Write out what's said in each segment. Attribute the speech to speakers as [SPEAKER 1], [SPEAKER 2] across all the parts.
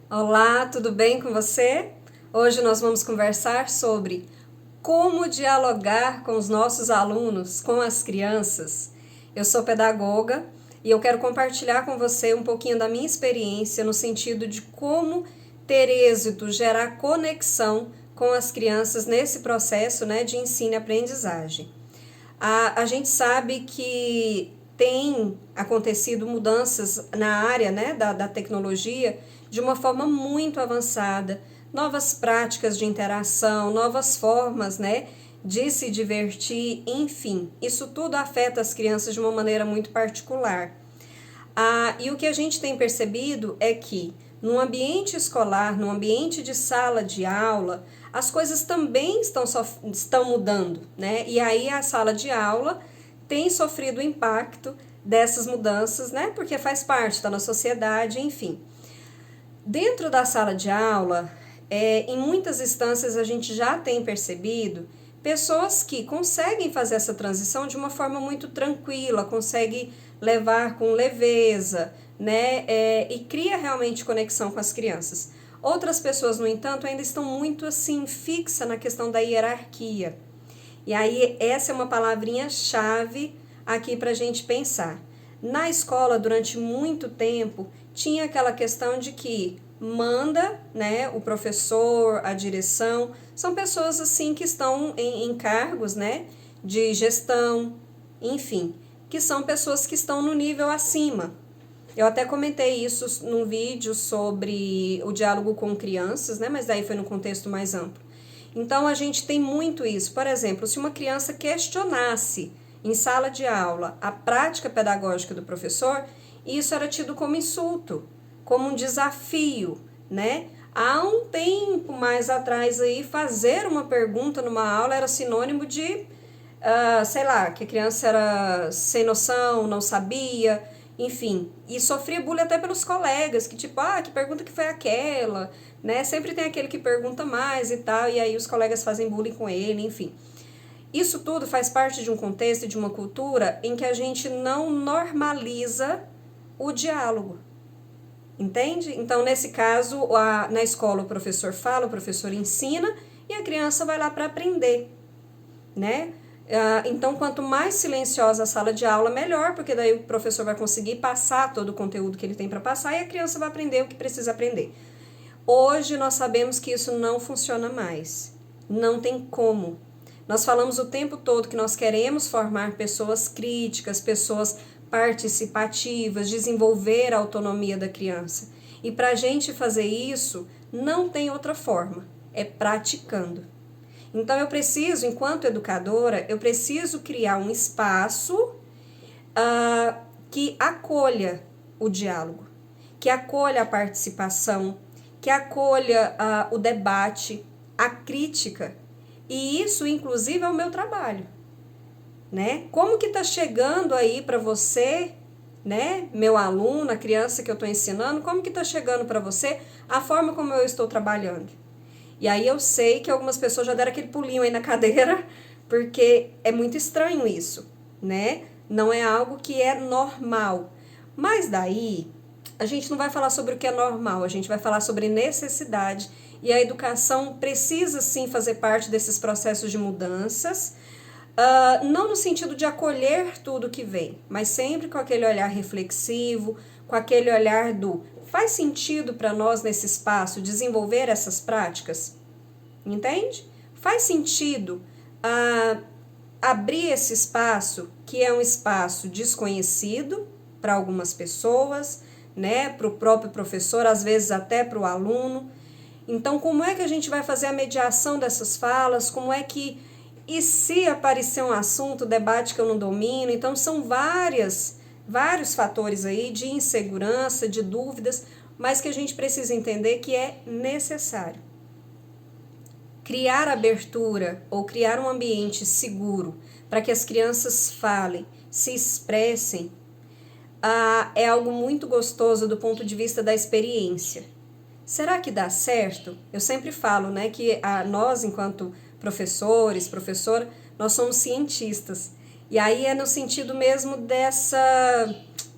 [SPEAKER 1] Olá, tudo bem com você? Hoje nós vamos conversar sobre como dialogar com os nossos alunos, com as crianças. Eu sou pedagoga e eu quero compartilhar com você um pouquinho da minha experiência no sentido de como ter êxito, gerar conexão com as crianças nesse processo, de ensino e aprendizagem. A gente sabe que tem acontecido mudanças na área, da tecnologia de uma forma muito avançada, novas práticas de interação, novas formas, de se divertir, enfim, isso tudo afeta as crianças de uma maneira muito particular. E o que a gente tem percebido é que no ambiente escolar, no ambiente de sala de aula, as coisas também estão mudando, E aí a sala de aula tem sofrido o impacto dessas mudanças, Porque faz parte da nossa sociedade, enfim. Dentro da sala de aula, em muitas instâncias a gente já tem percebido pessoas que conseguem fazer essa transição de uma forma muito tranquila, conseguem levar com leveza, e cria realmente conexão com as crianças. Outras pessoas, no entanto, ainda estão muito assim fixa na questão da hierarquia. E aí essa é uma palavrinha-chave aqui para a gente pensar. Na escola, durante muito tempo, tinha aquela questão de que manda, o professor, a direção, são pessoas assim que estão em cargos, de gestão, enfim, que são pessoas que estão no nível acima. Eu até comentei isso num vídeo sobre o diálogo com crianças, mas daí foi no contexto mais amplo. Então a gente tem muito isso. Por exemplo, se uma criança questionasse em sala de aula a prática pedagógica do professor, isso era tido como insulto, como um desafio, Há um tempo mais atrás aí, fazer uma pergunta numa aula era sinônimo de, que a criança era sem noção, não sabia, enfim. E sofria bullying até pelos colegas, que tipo, que pergunta que foi aquela, Sempre tem aquele que pergunta mais e tal, e aí os colegas fazem bullying com ele, enfim. Isso tudo faz parte de um contexto e de uma cultura em que a gente não normaliza o diálogo. Entende? Então, nesse caso, na escola o professor fala, o professor ensina e a criança vai lá para aprender, Então, quanto mais silenciosa a sala de aula, melhor, porque daí o professor vai conseguir passar todo o conteúdo que ele tem para passar e a criança vai aprender o que precisa aprender. Hoje, nós sabemos que isso não funciona mais. Não tem como. Nós falamos o tempo todo que nós queremos formar pessoas críticas, pessoas participativas, desenvolver a autonomia da criança. E para a gente fazer isso, não tem outra forma, é praticando. Então eu preciso, enquanto educadora, eu preciso criar um espaço que acolha o diálogo, que acolha a participação, que acolha o debate, a crítica. E isso, inclusive, é o meu trabalho. Como que está chegando aí para você, meu aluno, a criança que eu estou ensinando, como que está chegando para você a forma como eu estou trabalhando? E aí eu sei que algumas pessoas já deram aquele pulinho aí na cadeira, porque é muito estranho isso, Não é algo que é normal. Mas daí, a gente não vai falar sobre o que é normal, a gente vai falar sobre necessidade, e a educação precisa sim fazer parte desses processos de mudanças, não no sentido de acolher tudo que vem, mas sempre com aquele olhar reflexivo, com aquele olhar do faz sentido para nós nesse espaço desenvolver essas práticas? Entende? Faz sentido abrir esse espaço, que é um espaço desconhecido para algumas pessoas, para o próprio professor, às vezes até para o aluno. Então, como é que a gente vai fazer a mediação dessas falas? Como é que... E se aparecer um assunto, debate que eu não domino? Então, são vários fatores aí de insegurança, de dúvidas, mas que a gente precisa entender que é necessário. Criar abertura ou criar um ambiente seguro para que as crianças falem, se expressem, é algo muito gostoso do ponto de vista da experiência. Será que dá certo? Eu sempre falo, que nós, enquanto professores, professora, nós somos cientistas. E aí é no sentido mesmo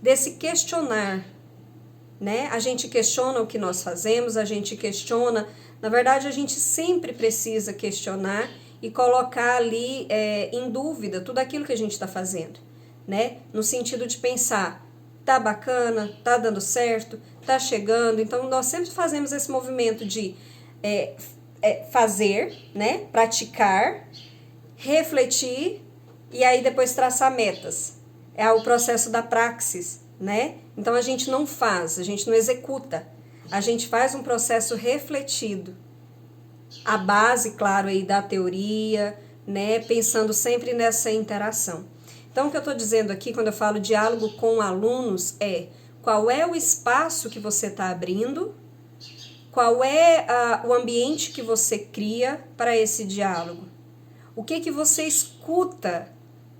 [SPEAKER 1] desse questionar. né? A gente questiona o que nós fazemos, a gente questiona, na verdade a gente sempre precisa questionar e colocar ali em dúvida tudo aquilo que a gente está fazendo, né? No sentido de pensar, tá bacana, tá dando certo, tá chegando. Então nós sempre fazemos esse movimento de fazer, né? Praticar, refletir e aí depois traçar metas. É o processo da praxis, né? Então a gente não faz, a gente não executa, a gente faz um processo refletido. A base, claro, aí da teoria, né? Pensando sempre nessa interação. Então o que eu estou dizendo aqui quando eu falo diálogo com alunos é qual é o espaço que você está abrindo, qual é o ambiente que você cria para esse diálogo, o que você escuta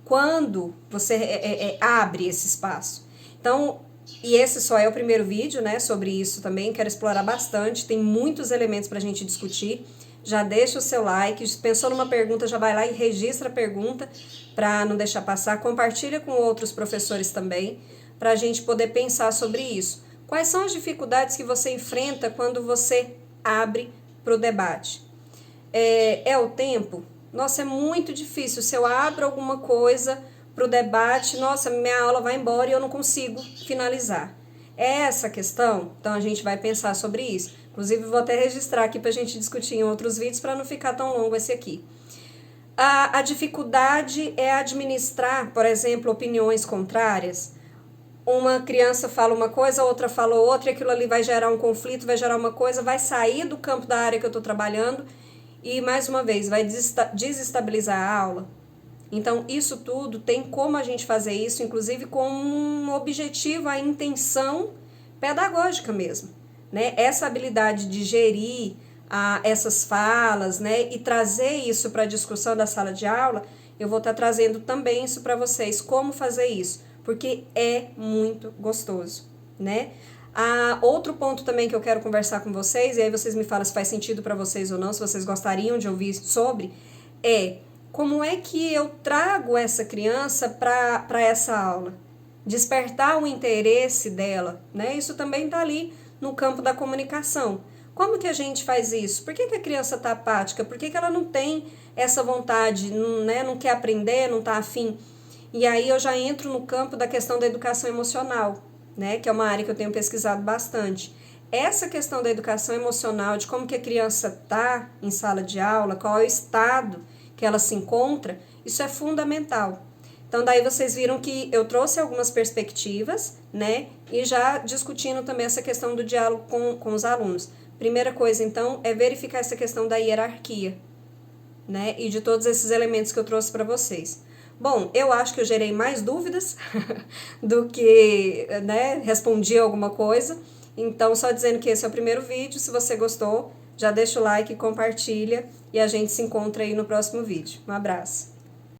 [SPEAKER 1] quando você abre esse espaço. Então, e esse só é o primeiro vídeo, né, sobre isso também, quero explorar bastante, tem muitos elementos para a gente discutir. Já deixa o seu like, pensou numa pergunta, já vai lá e registra a pergunta para não deixar passar, compartilha com outros professores também, para a gente poder pensar sobre isso. Quais são as dificuldades que você enfrenta quando você abre para o debate? É o tempo? Nossa, é muito difícil. Se eu abro alguma coisa para o debate, nossa, minha aula vai embora e eu não consigo finalizar. É essa a questão? Então a gente vai pensar sobre isso. Inclusive vou até registrar aqui para a gente discutir em outros vídeos para não ficar tão longo esse aqui. A dificuldade é administrar, por exemplo, opiniões contrárias. Uma criança fala uma coisa, a outra fala outra, e aquilo ali vai gerar um conflito, vai gerar uma coisa, vai sair do campo da área que eu estou trabalhando e, mais uma vez, vai desestabilizar a aula. Então, isso tudo tem como a gente fazer isso, inclusive com um objetivo, a intenção pedagógica mesmo, né? Essa habilidade de gerir essas falas, né? E trazer isso para a discussão da sala de aula, eu vou estar trazendo também isso para vocês, como fazer isso, porque é muito gostoso, né? Outro ponto também que eu quero conversar com vocês, e aí vocês me falam se faz sentido para vocês ou não, se vocês gostariam de ouvir sobre, como é que eu trago essa criança para essa aula? Despertar o interesse dela, né? Isso também está ali no campo da comunicação. Como que a gente faz isso? Por que a criança está apática? Por que ela não tem essa vontade, não quer aprender, não está afim? E aí eu já entro no campo da questão da educação emocional, né? Que é uma área que eu tenho pesquisado bastante. Essa questão da educação emocional, de como que a criança está em sala de aula, qual é o estado que ela se encontra, isso é fundamental. Então daí vocês viram que eu trouxe algumas perspectivas, né? E já discutindo também essa questão do diálogo com os alunos. Primeira coisa, então, é verificar essa questão da hierarquia, né? E de todos esses elementos que eu trouxe para vocês. Bom, eu acho que eu gerei mais dúvidas do que, né, respondi alguma coisa. Então, só dizendo que esse é o primeiro vídeo. Se você gostou, já deixa o like, compartilha e a gente se encontra aí no próximo vídeo. Um abraço!